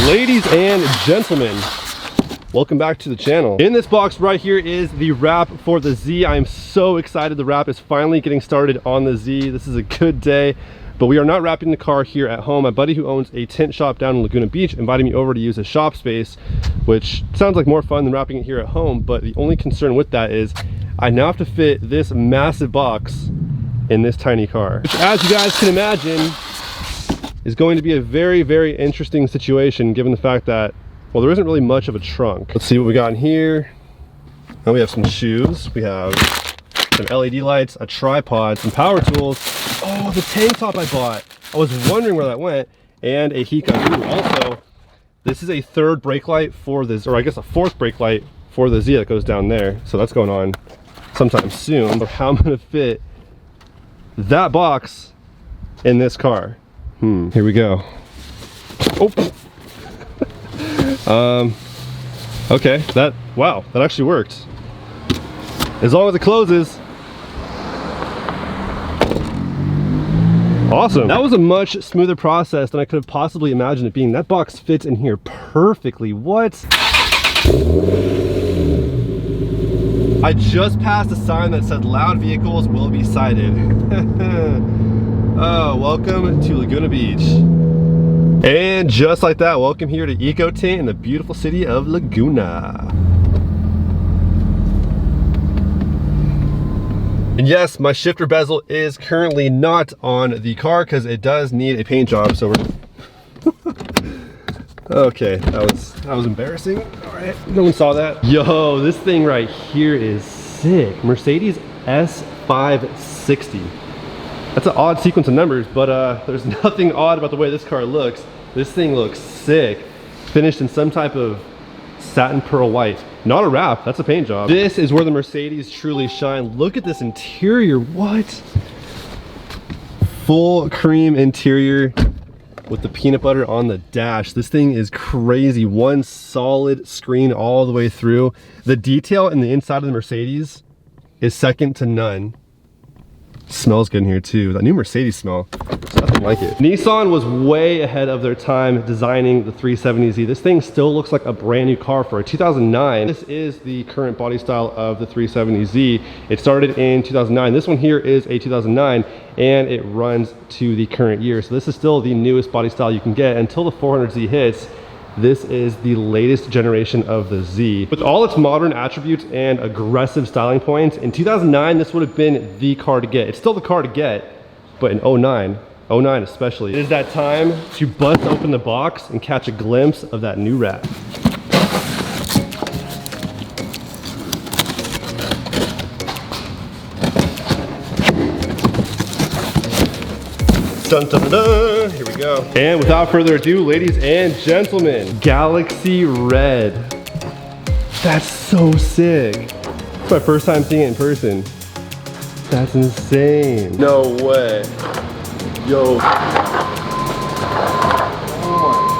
Ladies and gentlemen, welcome back to the channel. In this box right here is the wrap for the Z. I am so excited the wrap is finally getting started on the Z. This is a good day, but we are not wrapping the car here at home. My buddy who owns a tint shop down in Laguna Beach invited me over to use his shop space, which sounds like more fun than wrapping it here at home, but the only concern with that is I now have to fit this massive box in this tiny car, which, as you guys can imagine, is going to be a very, very interesting situation given the fact that, well, there isn't really much of a trunk. Let's see what we got in here. Now we have some shoes. We have some LED lights, a tripod, some power tools. Oh, the tank top I bought. I was wondering where that went. And a heat gun. Ooh, also, this is a third brake light for this, or I guess a fourth brake light for the Z that goes down there. So that's going on sometime soon. How I'm gonna fit that box in this car. Here we go. Oh. Okay, wow, that actually worked. As long as it closes. Awesome. That was a much smoother process than I could have possibly imagined it being. That box fits in here perfectly. What? I just passed a sign that said loud vehicles will be cited. Oh, welcome to Laguna Beach. And just like that, welcome here to Eco Tint in the beautiful city of Laguna. And yes, my shifter bezel is currently not on the car because it does need a paint job, so we're... Okay, that was embarrassing. All right, no one saw that. Yo, this thing right here is sick. Mercedes S560. That's an odd sequence of numbers, but there's nothing odd about the way this car looks. This thing looks sick. Finished in some type of satin pearl white. Not a wrap, that's a paint job. This is where the Mercedes truly shine. Look at this interior, what? Full cream interior with the peanut butter on the dash. This thing is crazy. One solid screen all the way through. The detail in the inside of the Mercedes is second to none. Smells good in here too. That new Mercedes smell, it's nothing like it. Nissan was way ahead of their time designing the 370Z. This thing still looks like a brand new car for a 2009. This is the current body style of the 370Z. It started in 2009. This one here is a 2009 and it runs to the current year. So this is still the newest body style you can get until the 400Z hits. This is the latest generation of the Z. With all its modern attributes and aggressive styling points, in 2009, this would have been the car to get. It's still the car to get, but in 09 especially, it is that time to bust open the box and catch a glimpse of that new wrap. Dun, dun, dun, dun. Here we go. And without further ado, ladies and gentlemen, Galaxy Red. That's so sick. It's my first time seeing it in person. That's insane. No way. Yo. Oh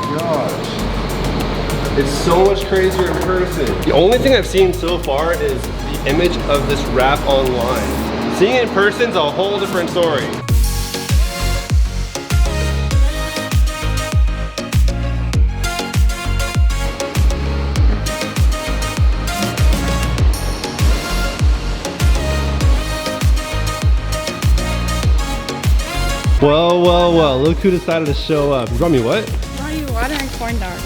my gosh. It's so much crazier in person. The only thing I've seen so far is the image of this wrap online. Seeing it in person is a whole different story. Well, well, well, look who decided to show up. You brought me what? I brought you water and corn dogs.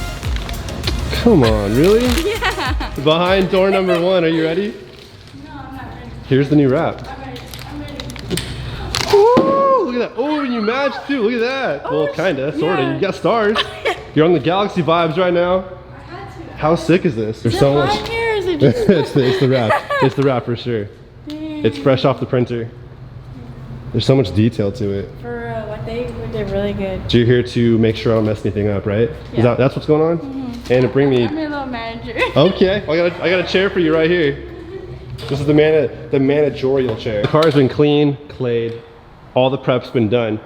Come on, really? Yeah. Behind door number 1, are you ready? No, I'm not ready. Here's the new wrap. I'm ready. I'm ready. Woo, look at that. Oh, and you matched too. Look at that. Oh, well, kinda, sorta. yeah. You got stars. You're on the Galaxy vibes right now. I had to. How sick is this? There's Is so it much. mine here, or is it just it's the wrap. It's the wrap for sure. It's fresh off the printer. There's so much detail to it. For what they did really good. So you're here to make sure I don't mess anything up, right? Yeah. Is that's what's going on? And to bring me. I'm your little manager. Okay, I got a chair for you right here. This is the managerial chair. The car's been clean, clayed, all the prep's been done.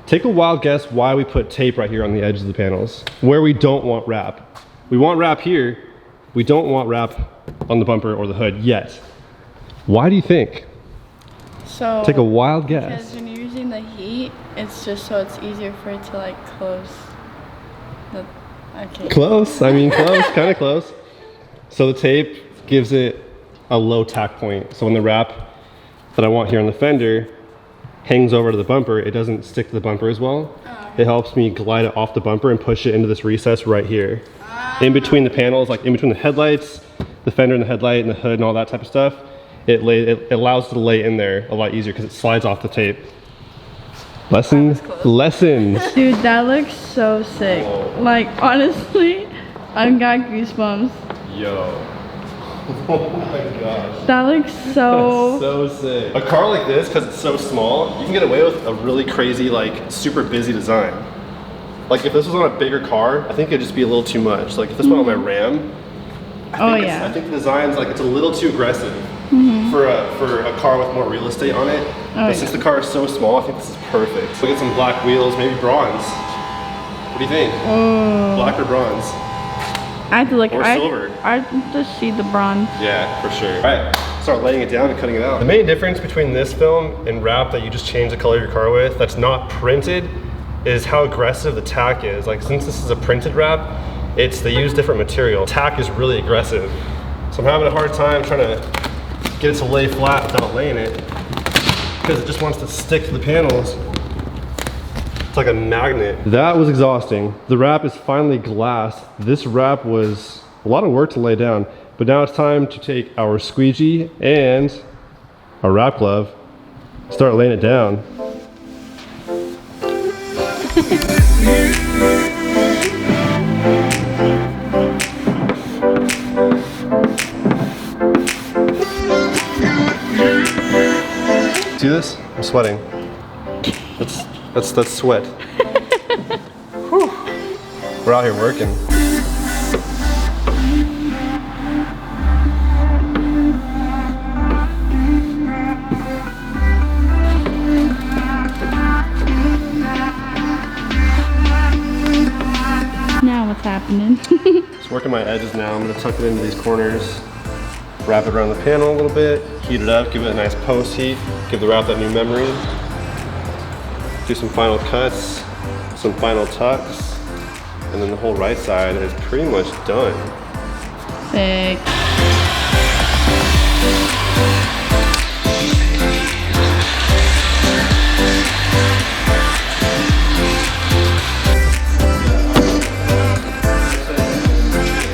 Take a wild guess why we put tape right here on the edges of the panels, where we don't want wrap. We want wrap here, we don't want wrap on the bumper or the hood yet. Why do you think? So Take a wild guess. Because when you're using the heat, it's just so it's easier for it to like close the Okay. Close. I mean, close, kind of close. So the tape gives it a low tack point. So when the wrap that I want here on the fender hangs over to the bumper, it doesn't stick to the bumper as well. It helps me glide it off the bumper and push it into this recess right here. In between the panels, like in between the headlights, the fender and the headlight and the hood and all that type of stuff, it allows it to lay in there a lot easier because it slides off the tape. Lessons. Dude, that looks so sick. Like, honestly, I've got goosebumps. Yo. Oh my gosh. That looks so... So sick. A car like this, because it's so small, you can get away with a really crazy, like, super busy design. Like, if this was on a bigger car, I think it'd just be a little too much. Like, if this went on my Ram, I think the design's, like, it's a little too aggressive for a car with more real estate on it. But since the car is so small, I think this is perfect. So get some black wheels, maybe bronze. What do you think? Black or bronze? I have to look. Or silver. I just see the bronze. Yeah, for sure. All right, start laying it down and cutting it out. The main difference between this film and wrap that you just change the color of your car with that's not printed is how aggressive the tack is. Like, since this is a printed wrap, they use different material. Tack is really aggressive. So I'm having a hard time trying to get it to lay flat without laying it because it just wants to stick to the panels. It's like a magnet. That was exhausting. The wrap is finally glass. This wrap was a lot of work to lay down, but now it's time to take our squeegee and our wrap glove, start laying it down. See this? I'm sweating. That's sweat. Whew. We're out here working. Now what's happening? Just working my edges now. I'm gonna tuck it into these corners, wrap it around the panel a little bit, heat it up, give it a nice post heat, give the wrap that new memory. Do some final cuts, some final tucks, and then the whole right side is pretty much done. Sick.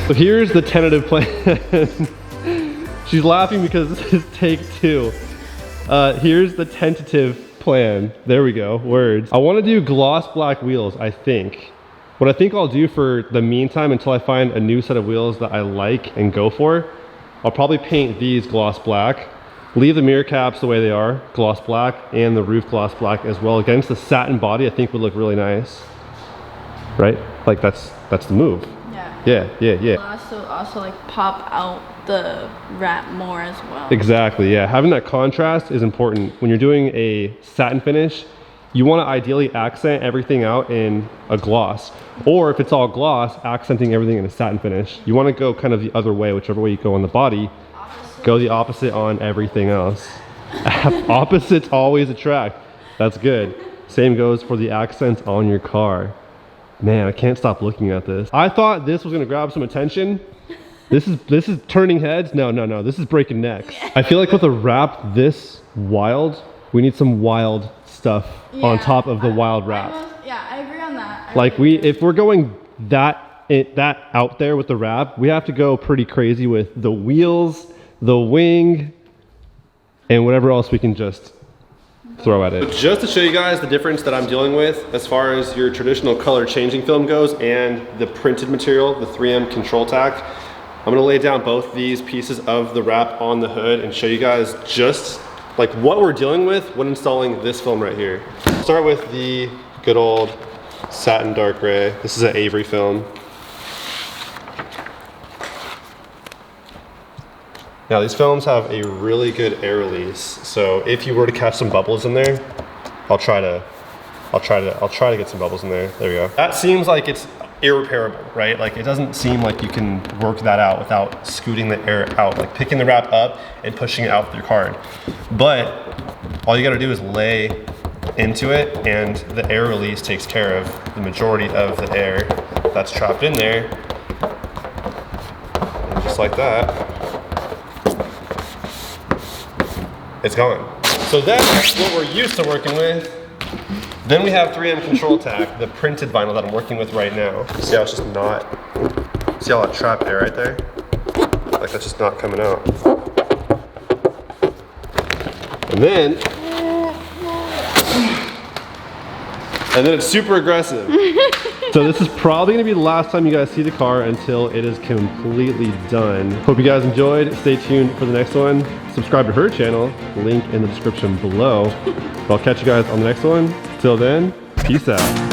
So here's the tentative plan. She's laughing because this is take 2. Here's the tentative plan. There we go, words. I want to do gloss black wheels, I think. What I think I'll do for the meantime until I find a new set of wheels that I like and go for, I'll probably paint these gloss black, leave the mirror caps the way they are, gloss black, and the roof gloss black as well. Against the satin body, I think would look really nice. Right? Like that's the move. Yeah. Also like pop out the wrap more as well. Exactly, yeah. Having that contrast is important. When you're doing a satin finish, you want to ideally accent everything out in a gloss. Or if it's all gloss, accenting everything in a satin finish. You want to go kind of the other way, whichever way you go on the body, go the opposite on everything else. Opposites always attract. That's good. Same goes for the accents on your car. Man, I can't stop looking at this. I thought this was gonna grab some attention. This is turning heads. No, this is breaking necks. I feel like with a wrap this wild, we need some wild stuff on top of the wild wrap. I agree on that. If we're going that out there with the wrap, we have to go pretty crazy with the wheels, the wing, and whatever else we can just throw at it. Just to show you guys the difference that I'm dealing with as far as your traditional color changing film goes and the printed material, the 3M control tack, I'm gonna lay down both these pieces of the wrap on the hood and show you guys just like what we're dealing with when installing this film right here. Start with the good old satin dark gray. This is an Avery film. Now these films have a really good air release. So if you were to catch some bubbles in there, I'll try to get some bubbles in there. There we go. That seems like it's irreparable, right? Like it doesn't seem like you can work that out without scooting the air out, like picking the wrap up and pushing it out with your card. But all you gotta do is lay into it and the air release takes care of the majority of the air. that's trapped in there. And just like that, it's gone. So that's what we're used to working with. Then we have 3M Control Tack, the printed vinyl that I'm working with right now. See how it's just not, see all that trapped air right there? Like that's just not coming out. And then it's super aggressive. So this is probably gonna be the last time you guys see the car until it is completely done. Hope you guys enjoyed. Stay tuned for the next one. Subscribe to her channel, link in the description below. I'll catch you guys on the next one. Till then, peace out.